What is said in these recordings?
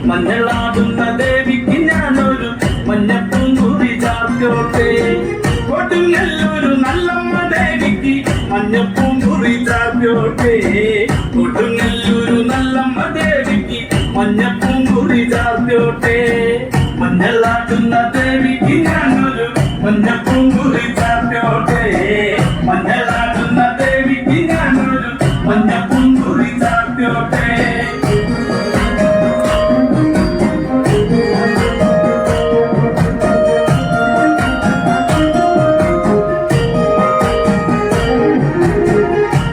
മഞ്ഞളാടുന്ന ദേവിക്ക് ഞാനൊരു മഞ്ഞപ്പൂങ്കുറി ചാർത്തോട്ടെ. കൊടുങ്ങല്ലൂരു നല്ലമ്മ ദേവിക്ക് മഞ്ഞപ്പൂങ്കുറി ചാർത്തോട്ടെ. കൊടുങ്ങല്ലൂരു നല്ലമ്മ ദേവിക്ക് മഞ്ഞപ്പൂങ്കുറി ചാർത്തോട്ടെ. മഞ്ഞളാടുന്ന ദേവിക്ക് ഞാനൊരു മഞ്ഞപ്പൂങ്കുറി ചാർത്തോട്ടെ. മഞ്ഞളാടുന്ന ദേവിക്ക് ഞാനൊരു മഞ്ഞപ്പൂങ്കുറി ചാർത്തോട്ടെ.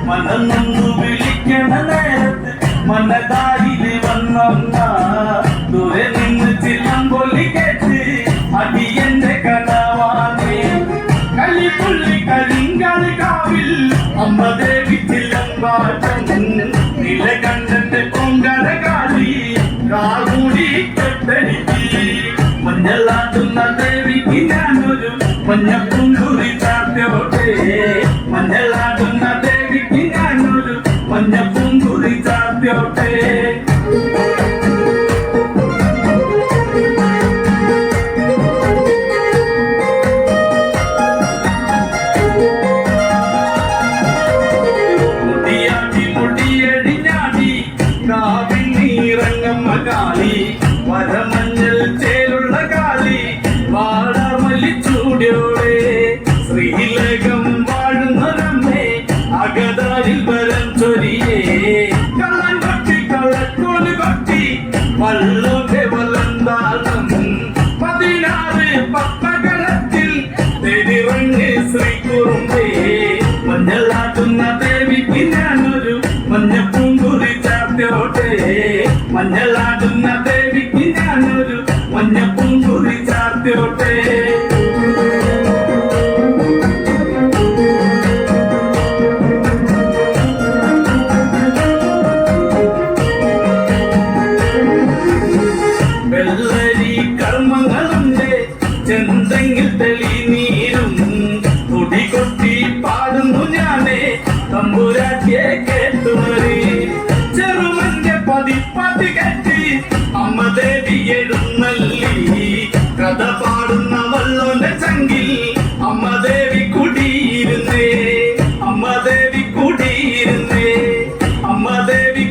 മനന്നൊന്നു വിളിക്കണ നേരത്ത് മനതാരില് വന്നമ്മ ദൂരെ നിന്ന് ചില്ലംപൊല്ലി കേട്ട് അടിയന്റെ കനവാനെ. കളിപ്പുള്ളി കരിങ്കാളി കാവിൽ അമ്മ ദേവി ചില്ലമ്പാട്ടം. നിലകണ്ഠന്റെ പൊങ്കട കാളി കാകൂടി കെട്ടടിക്ക്. മഞ്ഞളാടുന്ന ദേവിക്ക് ഞാനൊരു മഞ്ഞപ്പൂങ്കുറി ചാർത്തോട്ടെ. മഞ്ഞളാടുന്ന ദേവിക്ക് ഞാനൊരു മഞ്ഞപ്പൂങ്കുറി ചാർത്തോട്ടെ. കാളി വരമഞ്ഞൾ ചേലുള്ള കാളി വാടാമല്ലിച്ചൂടിയോടെ. ശ്രീലകം വാഴുന്നൊരമ്മേ അകതാരിൽ വരം ചൊരിയേ. കള്ളൻ കൊട്ടി കള്ളക്കോല് കൊട്ടി വള്ളോന്റെ വലന്താളം. 16 പത്തകരത്തിൽ തെരിറങ്ങ് ശ്രീകുറുമ്പേ. മഞ്ഞളാടുന്ന ദേവിക്ക് ഞാനൊരു മഞ്ഞപ്പൂങ്കുറി ചാർത്തോട്ടെ. മഞ്ഞളാടുന്ന ദേവിക്ക് ഞാനൊരു മഞ്ഞപ്പൂങ്കുറി ചാർത്തോട്ടെ. വെള്ളരി കർമ്മങ്ങളുണ്ട് ചെന്തെങ്കിൽ തെളിനീരും. തുടി കൊട്ടി പാടുന്നു ഞാനേ തമ്പുരാട്ടിയെ കേട്ടുമറി. ചെറുമന്റെ പതിപ്പതി കെട്ടി അമ്മ ദേവി എഴുന്നള്ളി. കഥ പാടുന്ന വള്ളോന്റെ ചങ്കിൽ അമ്മ ദേവി കുടിയിരുന്നേ. അമ്മ ദേവി കുടിയിരുന്നേ. അമ്മ ദേവി